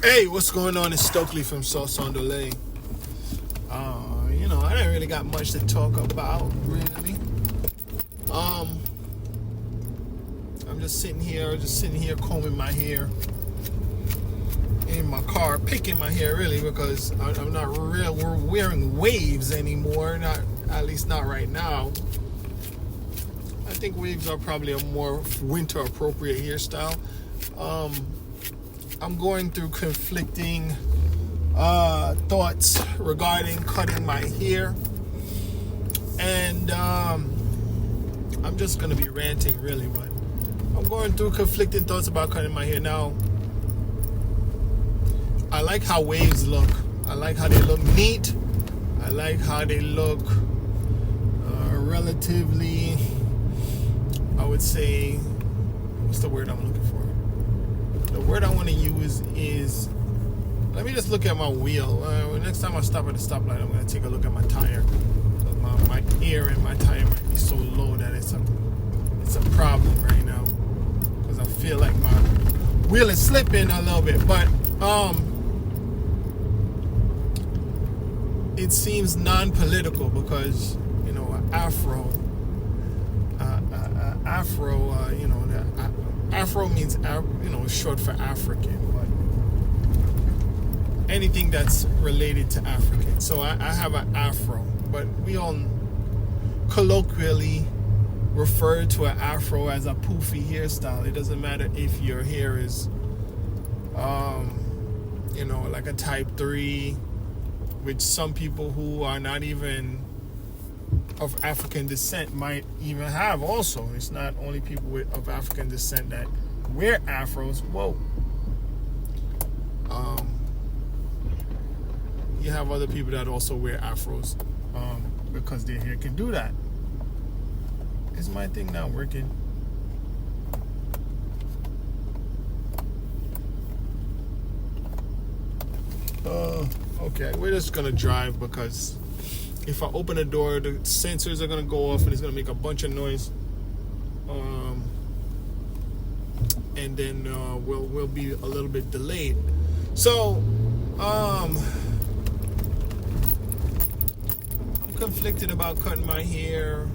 Hey, what's going on? It's Stokely from Sauce on Delay. I didn't really got much to talk about, really. I'm just sitting here combing my hair in my car, picking my hair, really, because I'm not we're wearing waves anymore, at least not right now. I think waves are probably a more winter appropriate hairstyle. I'm going through conflicting thoughts regarding cutting my hair, and I'm just going to be ranting, really, but I'm going through conflicting thoughts about cutting my hair. Now, I like how waves look. I like how they look neat. I like how they look relatively, I would say, what's the word I'm looking for? The word I want to use is, let me just look at my wheel. Next time I stop at the stoplight, I'm going to take a look at my tire. My air in my tire might be so low that it's a problem right now, because I feel like my wheel is slipping a little bit. But it seems non-political because Afro Afro means short for African, but anything that's related to African. So I have an Afro, but we all colloquially refer to an Afro as a poofy hairstyle. It doesn't matter if your hair is like a type 3, which some people who are not even of African descent might even have also. It's not only people of African descent that wear afros. Whoa. You have other people that also wear afros because their hair can do that. Is my thing not working? Okay, we're just gonna drive because if I open the door, the sensors are gonna go off and it's gonna make a bunch of noise. And then we'll be a little bit delayed. So I'm conflicted about cutting my hair.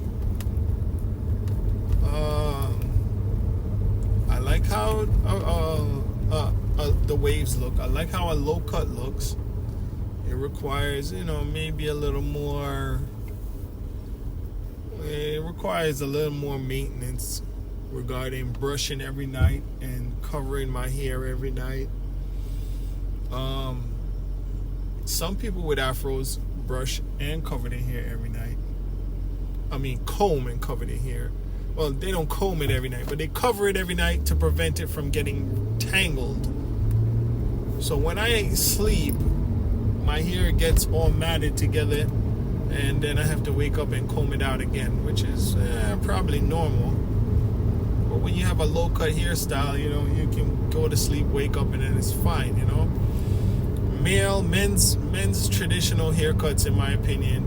I like how the waves look. I like how a low cut looks. It requires, maybe a little more. It requires a little more maintenance regarding brushing every night and covering my hair every night. Some people with afros brush and cover their hair every night. I mean, comb and cover their hair. Well, they don't comb it every night, but they cover it every night to prevent it from getting tangled. So when I sleep, my hair gets all matted together, and then I have to wake up and comb it out again, which is probably normal. But when you have a low-cut hairstyle, you can go to sleep, wake up, and then it's fine, Men's traditional haircuts, in my opinion,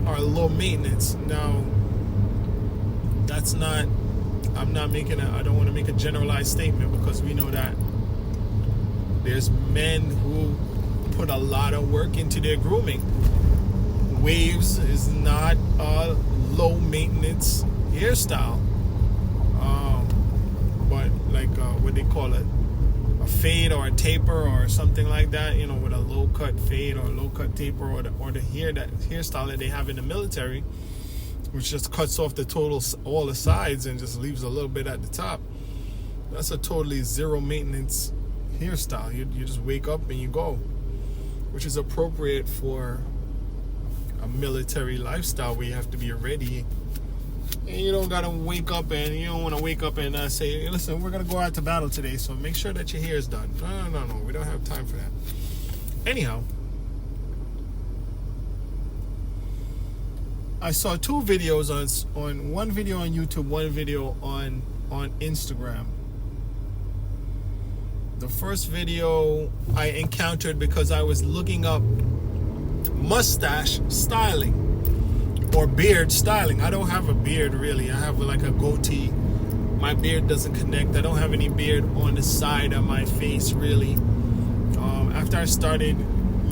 are low maintenance. Now, that's not, I don't want to make a generalized statement, because we know that there's men who put a lot of work into their grooming. Waves is not a low maintenance hairstyle, but like what they call it, a fade or a taper or something like that, with a low cut fade or a low cut taper, or the hairstyle that they have in the military, which just cuts off all the sides and just leaves a little bit at the top. That's a totally zero maintenance hairstyle. You just wake up and you go, which is appropriate for a military lifestyle where you have to be ready, and you don't gotta wake up and you don't want to wake up and say, listen, we're gonna go out to battle today, so make sure that your hair is done. No, we don't have time for that. Anyhow, I saw two videos on one video on YouTube, one video on Instagram. The first video I encountered because I was looking up mustache styling or beard styling. I don't have a beard, really. I have like a goatee my beard doesn't connect. I don't have any beard on the side of my face, really. After I started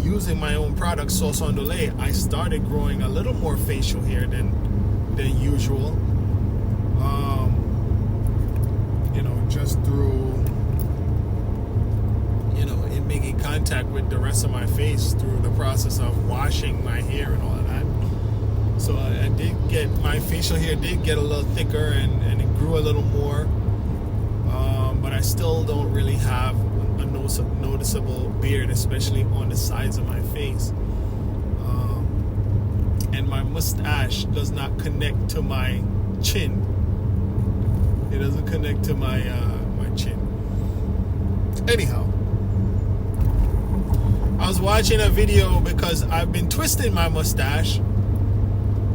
using my own product, Sauce Ondulé, I started growing a little more facial hair than usual. Just through, it making contact with the rest of my face through the process of washing my hair and all of that. So I did get, my facial hair did get a little thicker and it grew a little more. But I still don't really have a noticeable beard, especially on the sides of my face. And my mustache does not connect to my chin. It doesn't connect to my chin. Anyhow, I was watching a video because I've been twisting my mustache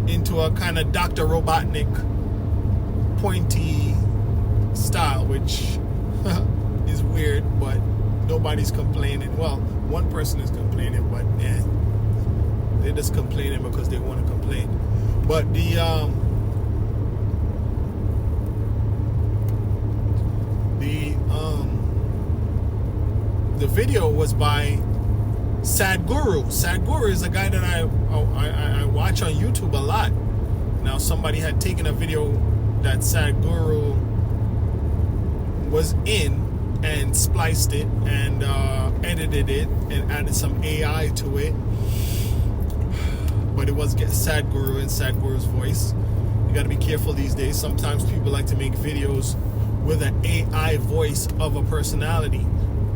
into a kind of Dr. Robotnik pointy style, which is weird, but nobody's complaining. Well, one person is complaining, but they're just complaining because they want to complain. But the video was by Sadhguru. Sadhguru is a guy that I watch on YouTube a lot. Now, somebody had taken a video that Sadhguru was in and spliced it and edited it and added some AI to it. But it was Sadhguru in Sadhguru's voice. You got to be careful these days. Sometimes people like to make videos with an AI voice of a personality,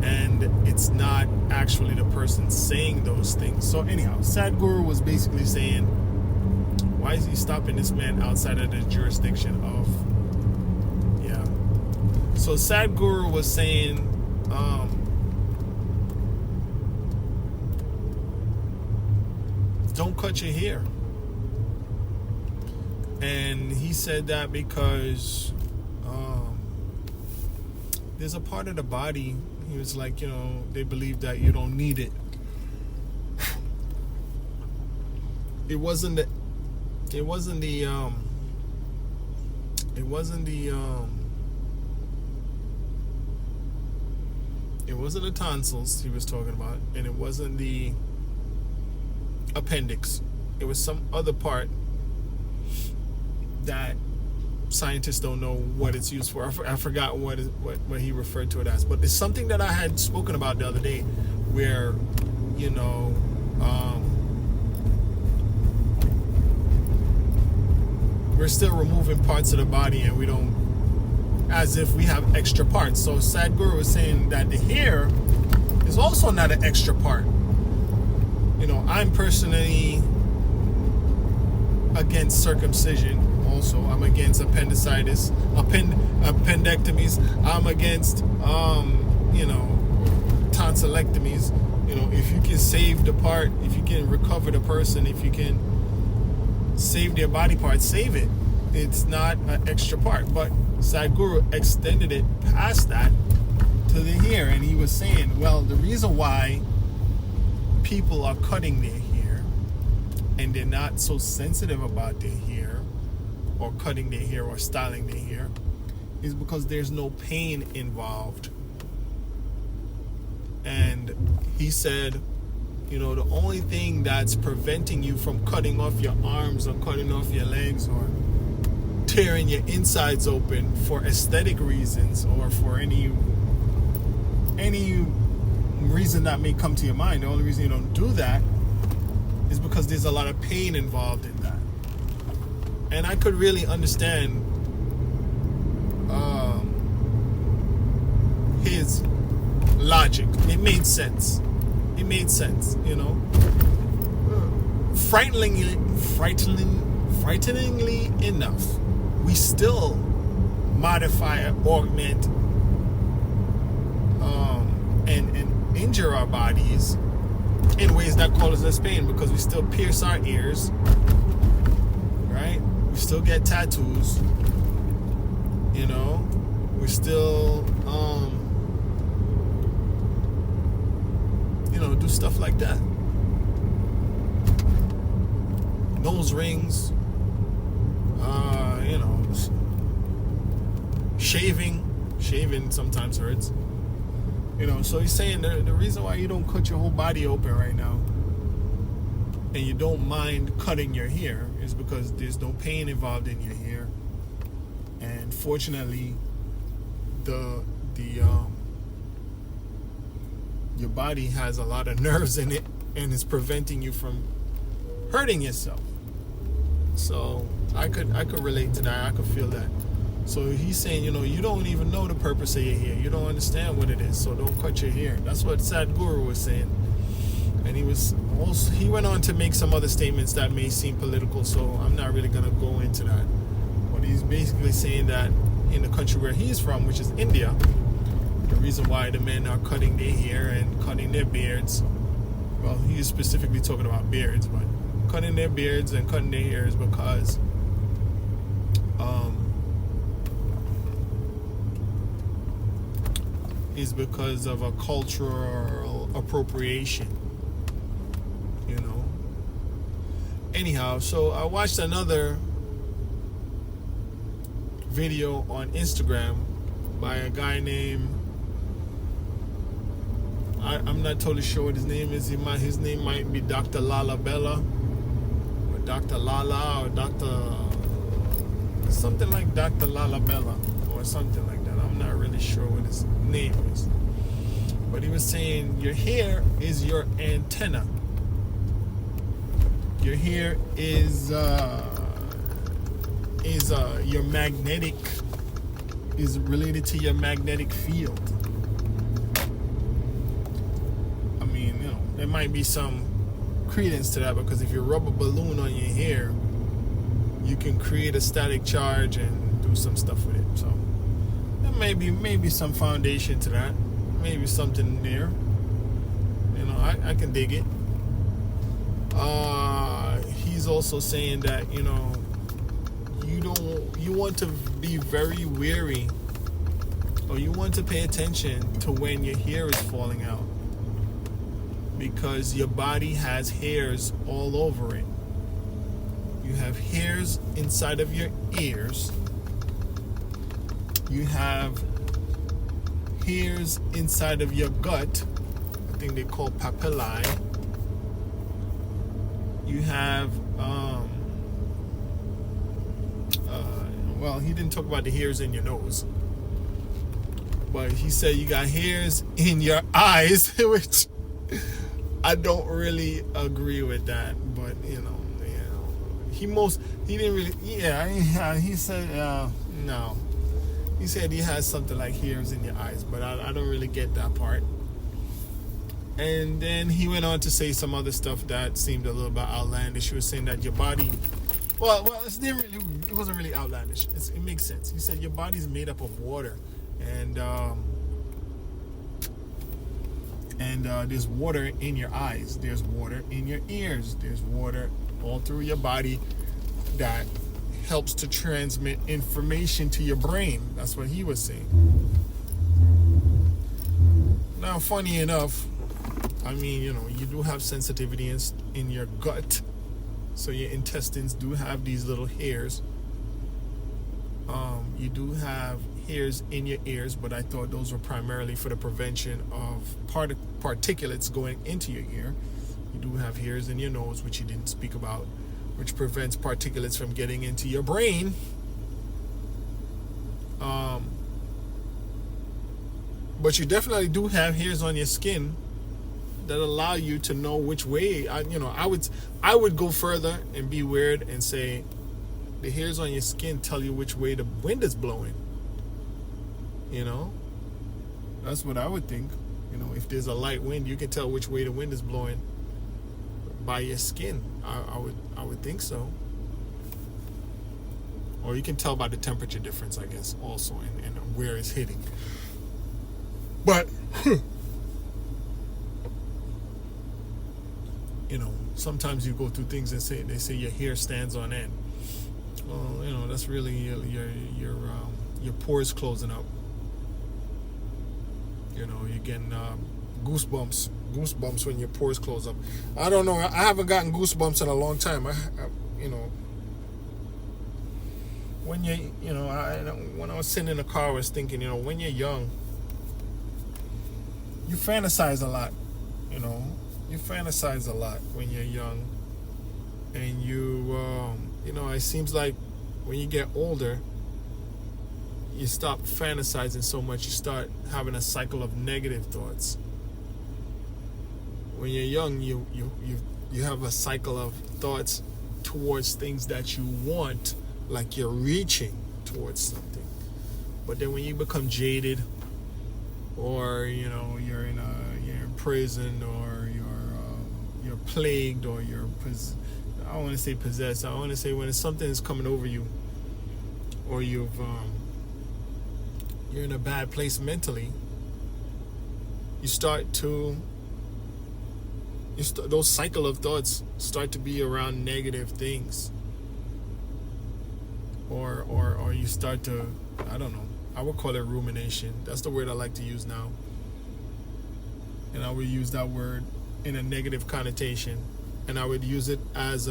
and it's not actually the person saying those things. So anyhow, Sadhguru was basically saying, why is he stopping this man outside of the jurisdiction of, So Sadhguru was saying, don't cut your hair. And he said that because there's a part of the body, he was like, they believe that you don't need it. It wasn't the tonsils he was talking about, and it wasn't the appendix. It was some other part that scientists don't know what it's used for. I forgot what he referred to it as, but it's something that I had spoken about the other day, where we're still removing parts of the body, and we don't, as if we have extra parts. So Sadhguru was saying that the hair is also not an extra part. I'm personally against circumcision. Also, I'm against appendicitis, appendectomies. I'm against, tonsillectomies. If you can save the part, if you can recover the person, if you can save their body part, save it. It's not an extra part. But Sadhguru extended it past that to the hair, and he was saying, well, the reason why people are cutting their hair and they're not so sensitive about their hair, or cutting their hair or styling their hair, is because there's no pain involved. And he said, the only thing that's preventing you from cutting off your arms or cutting off your legs or tearing your insides open for aesthetic reasons or for any reason that may come to your mind, the only reason you don't do that is because there's a lot of pain involved in that. And I could really understand his logic. It made sense. Frighteningly enough, we still modify, augment, and injure our bodies in ways that cause us pain, because we still pierce our ears, right? We still get tattoos, we still do stuff like that. Nose rings, Shaving sometimes hurts. So he's saying the reason why you don't cut your whole body open right now and you don't mind cutting your hair is because there's no pain involved in your hair. And fortunately, your body has a lot of nerves in it and is preventing you from hurting yourself. So I could relate to that. I could feel that. So he's saying, you don't even know the purpose of your hair. You don't understand what it is, so don't cut your hair. That's what Sadhguru was saying. And he went on to make some other statements that may seem political, so I'm not really going to go into that. But he's basically saying that in the country where he's from, which is India, the reason why the men are cutting their hair and cutting their beards, well, he's specifically talking about beards, but cutting their beards and cutting their hair is because of a cultural appropriation, Anyhow, so I watched another video on Instagram by a guy named, I'm not totally sure what his name is. His name might be Dr. Lala Bella, or Dr. Lala, or Dr. something like Dr. Lala Bella, or something like that. I'm not really sure what his name is. But he was saying your hair is your antenna. Your hair is your magnetic, is related to your magnetic field. I mean, there might be some credence to that, because if you rub a balloon on your hair, you can create a static charge and do some stuff with it. So there may be some foundation to that. Maybe something there. I can dig it. He's also saying that you want to be very wary, or you want to pay attention to when your hair is falling out, because your body has hairs all over it. You have hairs inside of your ears. You have hairs inside of your gut. I think they call papillae. You have well, he didn't talk about the hairs in your nose, but he said you got hairs in your eyes, which I don't really agree with that. But he didn't really. Yeah, he said no. He said he has something like hairs in your eyes, but I don't really get that part. And then he went on to say some other stuff that seemed a little bit outlandish. He was saying that your body, well, it wasn't really outlandish. It makes sense. He said your body's made up of water, and there's water in your eyes, there's water in your ears, there's water all through your body that helps to transmit information to your brain. That's what he was saying. Now, funny enough, I mean, you do have sensitivity in your gut, so your intestines do have these little hairs. You do have hairs in your ears, but I thought those were primarily for the prevention of particulates going into your ear. You do have hairs in your nose, which he didn't speak about, which prevents particulates from getting into your brain. But you definitely do have hairs on your skin that allow you to know which way. I would go further and be weird and say the hairs on your skin tell you which way the wind is blowing. That's what I would think. If there's a light wind, you can tell which way the wind is blowing by your skin. I would think so. Or you can tell by the temperature difference, I guess, also, and where it's hitting. But sometimes you go through things and they say your hair stands on end. Well, that's really your pores closing up. You're getting goosebumps when your pores close up. I don't know. I haven't gotten goosebumps in a long time. when when I was sitting in the car, I was thinking, when you're young, you fantasize a lot. You fantasize a lot when you're young, and it seems like when you get older, you stop fantasizing so much. You start having a cycle of negative thoughts. When you're young, you have a cycle of thoughts towards things that you want, like you're reaching towards something. But then when you become jaded, or you're in prison, or you're plagued, or I don't want to say possessed. I want to say when something is coming over you, or you're in a bad place mentally, those cycle of thoughts start to be around negative things, or you start to, I don't know, I would call it rumination. That's the word I like to use now, and I would use that word in a negative connotation, and I would use it as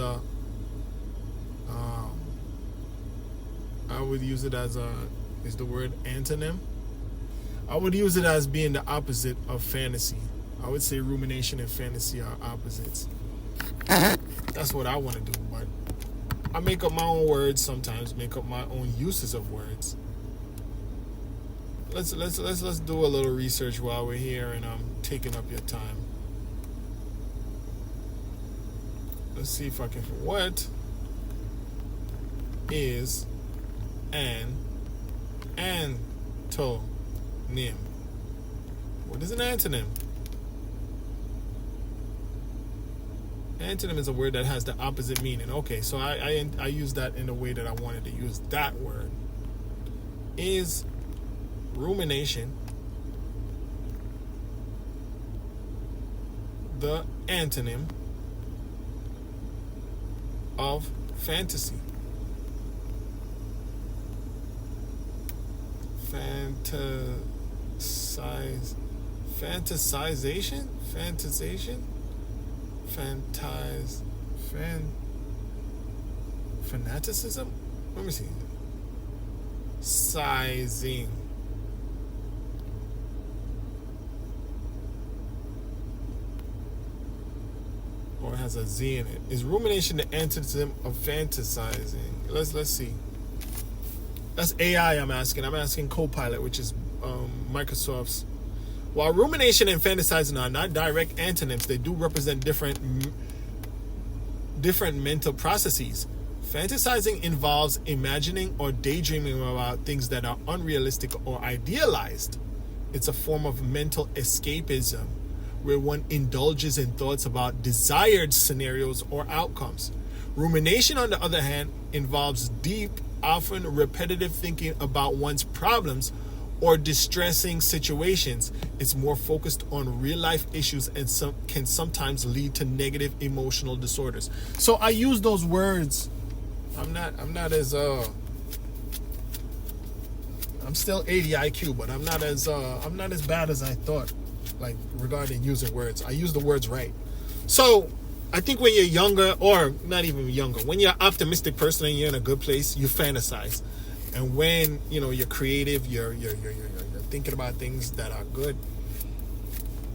is the word antonym? I would use it as being the opposite of fantasy. I would say rumination and fantasy are opposites. That's what I want to do, but I make up my own words sometimes, make up my own uses of words. Let's do a little research while we're here, and I'm taking up your time. Let's see if I can. What is an antonym? What is an antonym? Antonym is a word that has the opposite meaning. Okay, so I use that in the way that I wanted to use that word. Is rumination the antonym of fantasy? Fantasization? Fanaticism? Let me see. Sizing. Or it has a Z in it. Is rumination the antonym of fantasizing? Let's see. That's AI I'm asking. I'm asking Copilot, which is Microsoft's. While rumination and fantasizing are not direct antonyms, they do represent different mental processes. Fantasizing involves imagining or daydreaming about things that are unrealistic or idealized. It's a form of mental escapism where one indulges in thoughts about desired scenarios or outcomes. Rumination, on the other hand, involves deep, often repetitive thinking about one's problems or distressing situations. It's more focused on real life issues and can sometimes lead to negative emotional disorders. So I use those words. I'm not as I'm still 80 IQ, but I'm not as bad as I thought, like regarding using words. I use the words right. So I think when you're younger, or not even younger, when you're an optimistic person and you're in a good place, you fantasize. And when you're creative, you're thinking about things that are good.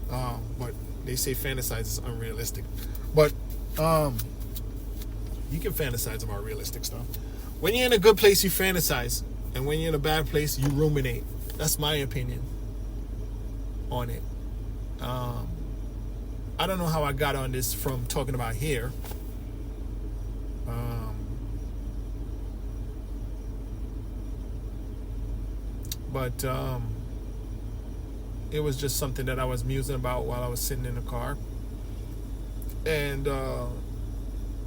But they say fantasize is unrealistic. But you can fantasize about realistic stuff. When you're in a good place, you fantasize, and when you're in a bad place, you ruminate. That's my opinion on it. I don't know how I got on this from talking about hair. But it was just something that I was musing about while I was sitting in the car. And,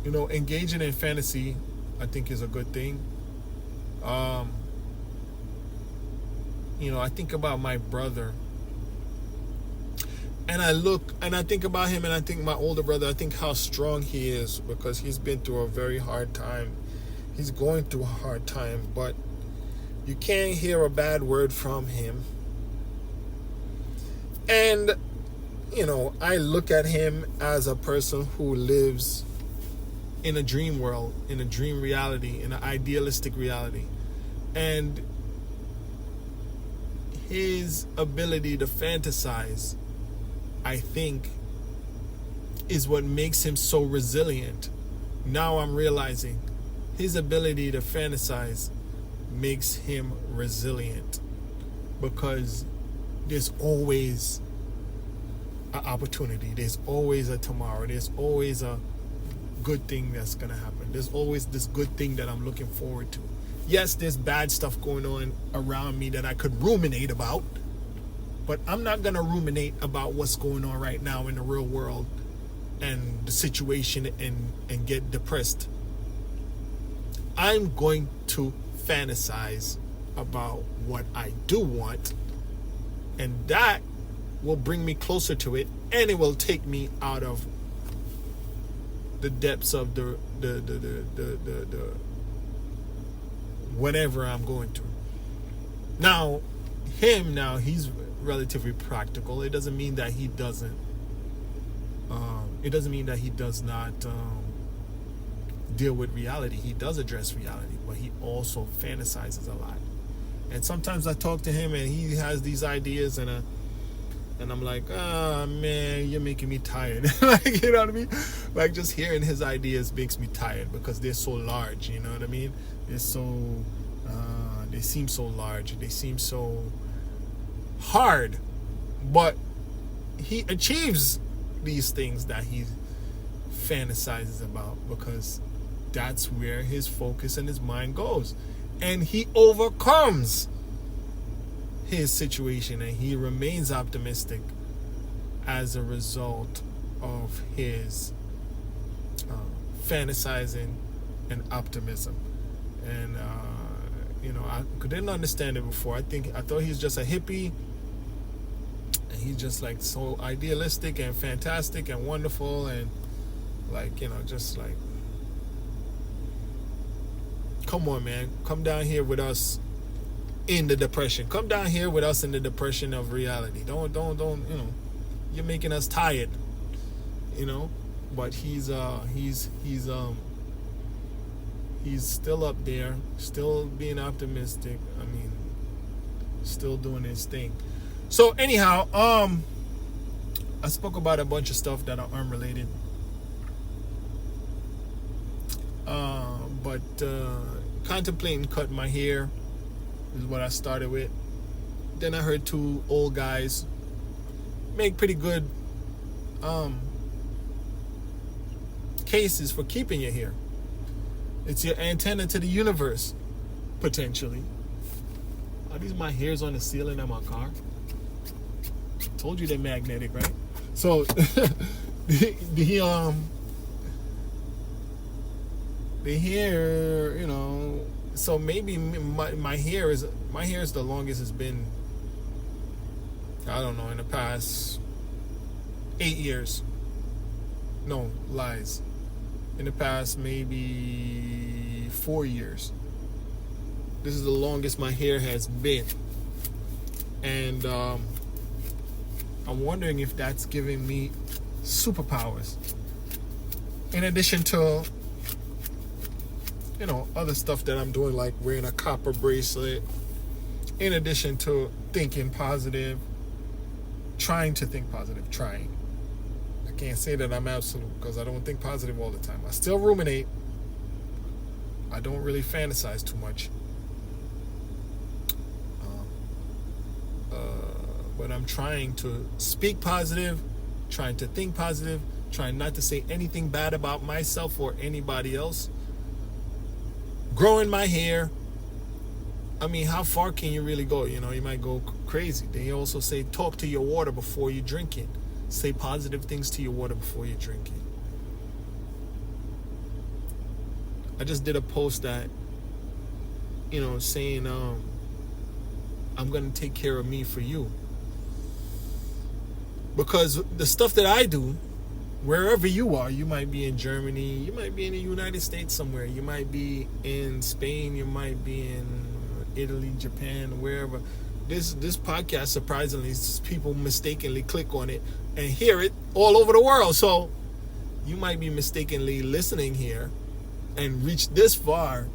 engaging in fantasy, I think, is a good thing. I think about my brother. And I look and I think about him, and I think my older brother, I think how strong he is, because he's been through a very hard time. He's going through a hard time, but you can't hear a bad word from him. And, I look at him as a person who lives in a dream world, in a dream reality, in an idealistic reality. And his ability to fantasize, I think, is what makes him so resilient. Now I'm realizing his ability to fantasize makes him resilient, because there's always an opportunity, there's always a tomorrow, there's always a good thing that's gonna happen, there's always this good thing that I'm looking forward to. Yes, there's bad stuff going on around me that I could ruminate about, but I'm not gonna ruminate about what's going on right now in the real world and the situation and get depressed. I'm going to fantasize about what I do want, and that will bring me closer to it, and it will take me out of the depths of the whatever I'm going through. Now, he's relatively practical. It doesn't mean that he doesn't. It doesn't mean that he does not deal with reality. He does address reality, but he also fantasizes a lot. And sometimes I talk to him, and he has these ideas, and I'm like, oh man, you're making me tired. Like, you know what I mean? Like, just hearing his ideas makes me tired, because they're so large. You know what I mean? They're so, they seem so large. They seem so hard, but he achieves these things that he fantasizes about, because that's where his focus and his mind goes, and he overcomes his situation, and he remains optimistic as a result of his fantasizing and optimism. And I didn't understand it before. I thought he's just a hippie, and he's just like so idealistic and fantastic and wonderful, and like, just like, come on, man, come down here with us in the depression. Come down here with us in the depression of reality. Don't, you're making us tired, but he's still up there, still being optimistic. I mean, still doing his thing. So anyhow, I spoke about a bunch of stuff that are unrelated. But contemplating cutting my hair is what I started with. Then I heard two old guys make pretty good cases for keeping your hair. It's your antenna to the universe, potentially. Are these my hairs on the ceiling of my car? Told you they're magnetic, right? So the hair, so maybe my hair is the longest it's been, I don't know, in the past 8 years. No, lies. In the past maybe 4 years. This is the longest my hair has been. And I'm wondering if that's giving me superpowers. In addition to, other stuff that I'm doing, like wearing a copper bracelet. In addition to thinking positive, trying to think positive, I can't say that I'm absolute, because I don't think positive all the time. I still ruminate. I don't really fantasize too much. But I'm trying to speak positive, trying to think positive, trying not to say anything bad about myself or anybody else. Growing my hair. I mean, how far can you really go? You might go crazy. They also say talk to your water before you drink it. Say positive things to your water before you drink it. I just did a post that, saying, I'm going to take care of me for you. Because the stuff that I do, wherever you are, you might be in Germany, you might be in the United States somewhere, you might be in Spain, you might be in Italy, Japan, wherever. This podcast, surprisingly, people mistakenly click on it and hear it all over the world. So you might be mistakenly listening here and reached this far,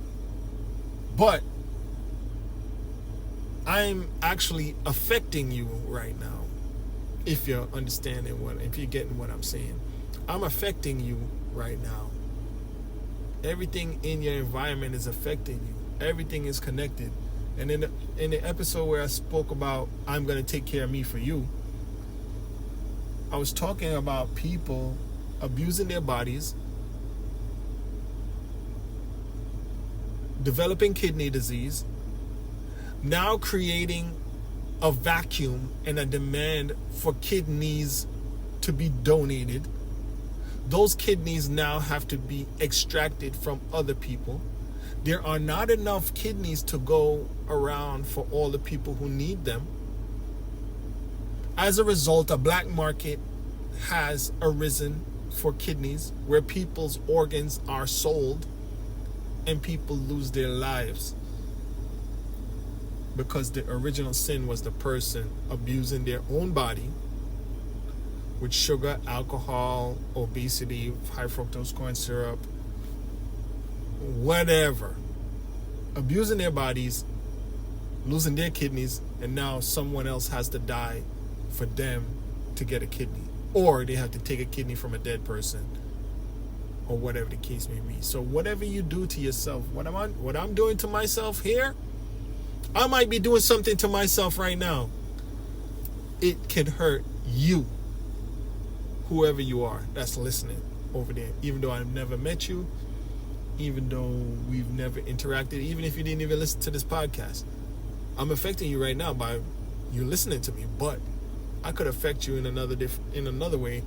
but I'm actually affecting you right now. If you're understanding if you're getting what I'm saying, I'm affecting you right now. Everything in your environment is affecting you. Everything is connected. And in the episode where I spoke about I'm going to take care of me for you, I was talking about people abusing their bodies, developing kidney disease, now creating a vacuum and a demand for kidneys to be donated. Those kidneys now have to be extracted from other people. There are not enough kidneys to go around for all the people who need them. As a result, a black market has arisen for kidneys where people's organs are sold and people lose their lives because the original sin was the person abusing their own body with sugar, alcohol, obesity, high fructose corn syrup, whatever. Abusing their bodies, losing their kidneys, and now someone else has to die for them to get a kidney. Or they have to take a kidney from a dead person, or whatever the case may be. So whatever you do to yourself, what I'm doing to myself here, I might be doing something to myself right now. It could hurt you, whoever you are that's listening over there. Even though I've never met you, even though we've never interacted, even if you didn't even listen to this podcast, I'm affecting you right now by you listening to me. But I could affect you in another way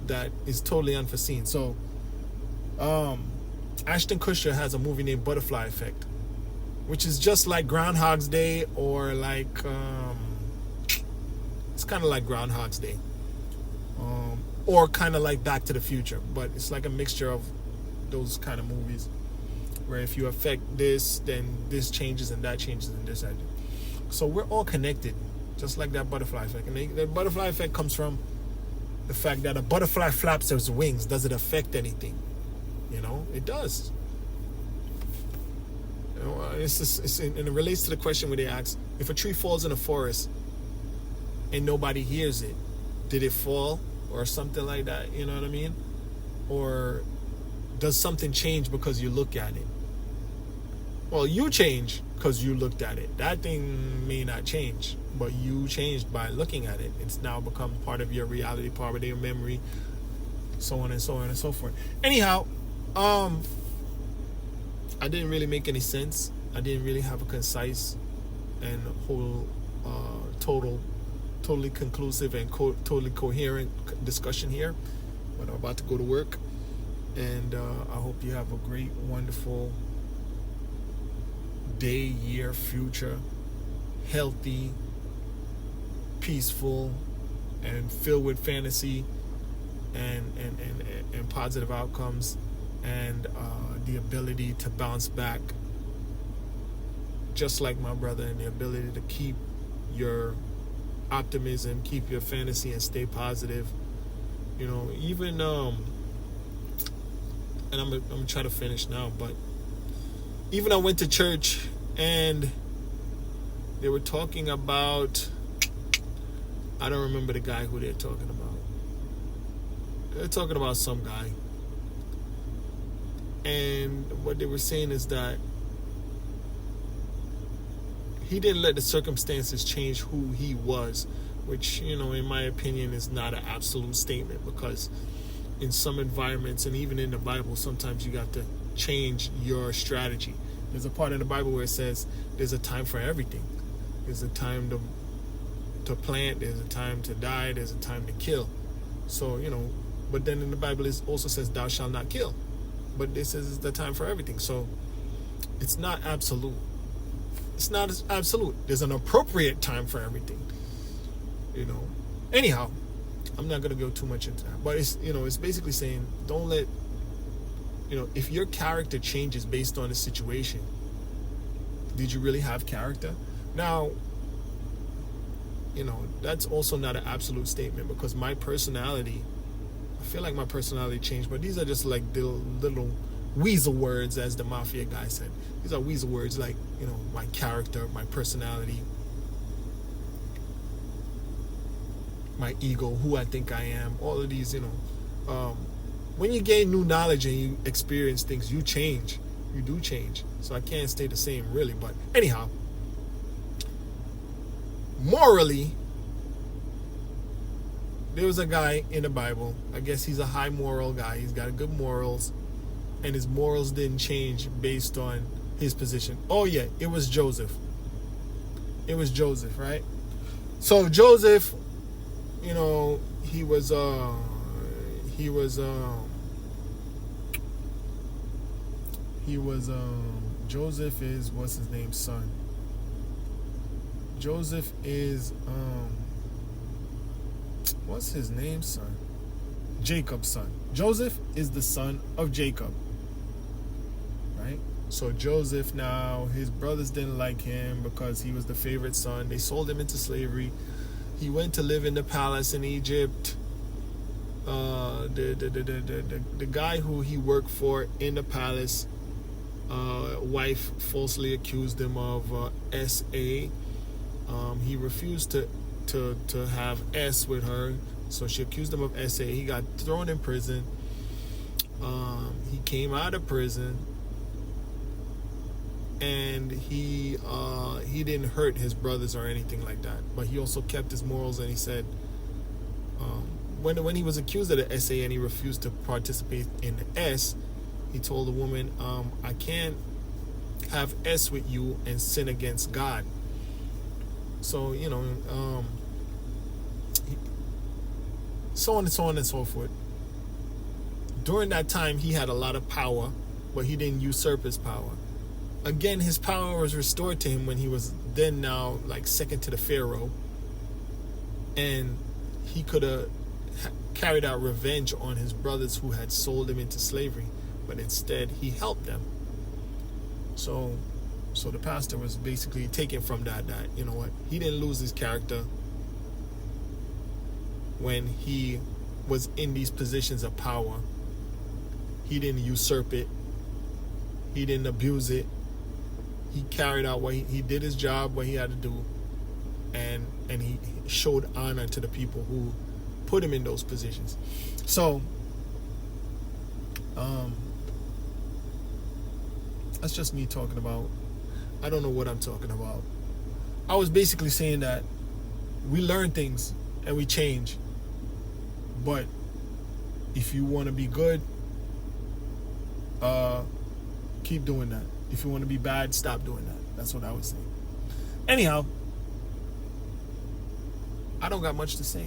that is totally unforeseen. So, Ashton Kutcher has a movie named Butterfly Effect, which is just like Groundhog's Day, or like it's kind of like Groundhog's Day, or kind of like Back to the Future, but it's like a mixture of those kind of movies where if you affect this, then this changes and that changes and this. So we're all connected, just like that butterfly effect. And the butterfly effect comes from the fact that a butterfly flaps its wings. Does it affect anything? You know, it does. You know, and it relates to the question where they ask, if a tree falls in a forest and nobody hears it, did it fall or something like that? You know what I mean? Or does something change because you look at it? Well, you change because you looked at it. That thing may not change, but you changed by looking at it. It's now become part of your reality, part of your memory, so on and so on and so forth. Anyhow, I didn't really make any sense. I didn't really have a concise and whole, totally conclusive and totally coherent discussion here. But I'm about to go to work, and I hope you have a great, wonderful day, year, future, healthy, peaceful, and filled with fantasy and positive outcomes, and the ability to bounce back just like my brother, and the ability to keep your optimism, keep your fantasy, and stay positive. You know, even and I'm gonna try to finish now, but even I went to church and they were talking about, I don't remember the guy who they're talking about. They're talking about some guy. And what they were saying is that he didn't let the circumstances change who he was, which, you know, in my opinion is not an absolute statement, because in some environments, and even in the Bible, sometimes you got to change your strategy. There's a part in the Bible where it says there's a time for everything. There's a time to plant, there's a time to die, there's a time to kill. So, you know, but then in the Bible it also says thou shalt not kill. But this is the time for everything. So it's not absolute. It's not absolute. There's an appropriate time for everything. You know. Anyhow, I'm not gonna go too much into that. But it's, you know, it's basically saying don't let, you know, if your character changes based on the situation, did you really have character? Now, you know, that's also not an absolute statement, because my personality feel like my personality changed, but these are just like the little weasel words, as the mafia guy said. These are weasel words, like, you know, my character, my personality, my ego, who I think I am, all of these, you know. When you gain new knowledge and you experience things, you change. You do change. So I can't stay the same, really. But anyhow, morally, there was a guy in the Bible. I guess he's a high moral guy. He's got good morals. And his morals didn't change based on his position. Oh, yeah, it was Joseph. It was Joseph, right? So Joseph, you know, Joseph is, what's his name, son? Joseph is, what's his name, son? Jacob's son. Joseph is the son of Jacob, right? So Joseph, now, his brothers didn't like him because he was the favorite son. They sold him into slavery. He went to live in the palace in Egypt. The guy who he worked for in the palace, wife falsely accused him of SA. He refused to have S with her, so she accused him of SA. He got thrown in prison. He came out of prison, and he didn't hurt his brothers or anything like that. But he also kept his morals, and he said, when he was accused of the SA and he refused to participate in the S, he told the woman, I can't have S with you and sin against God. So, you know, so on and so on and so forth. During that time, he had a lot of power, but he didn't usurp his power. Again, his power was restored to him when he was then now like second to the Pharaoh. And he could have carried out revenge on his brothers who had sold him into slavery, but instead he helped them. So the pastor was basically taken from that, you know what, he didn't lose his character when he was in these positions of power. He didn't usurp it. He didn't abuse it. He carried out what he did his job, what he had to do, and he showed honor to the people who put him in those positions. So that's just me talking about, I don't know what I'm talking about. I was basically saying that we learn things and we change, but if you want to be good, keep doing that. If you want to be bad, stop doing that. That's what I was saying. Anyhow, I don't got much to say.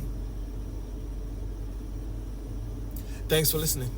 Thanks for listening.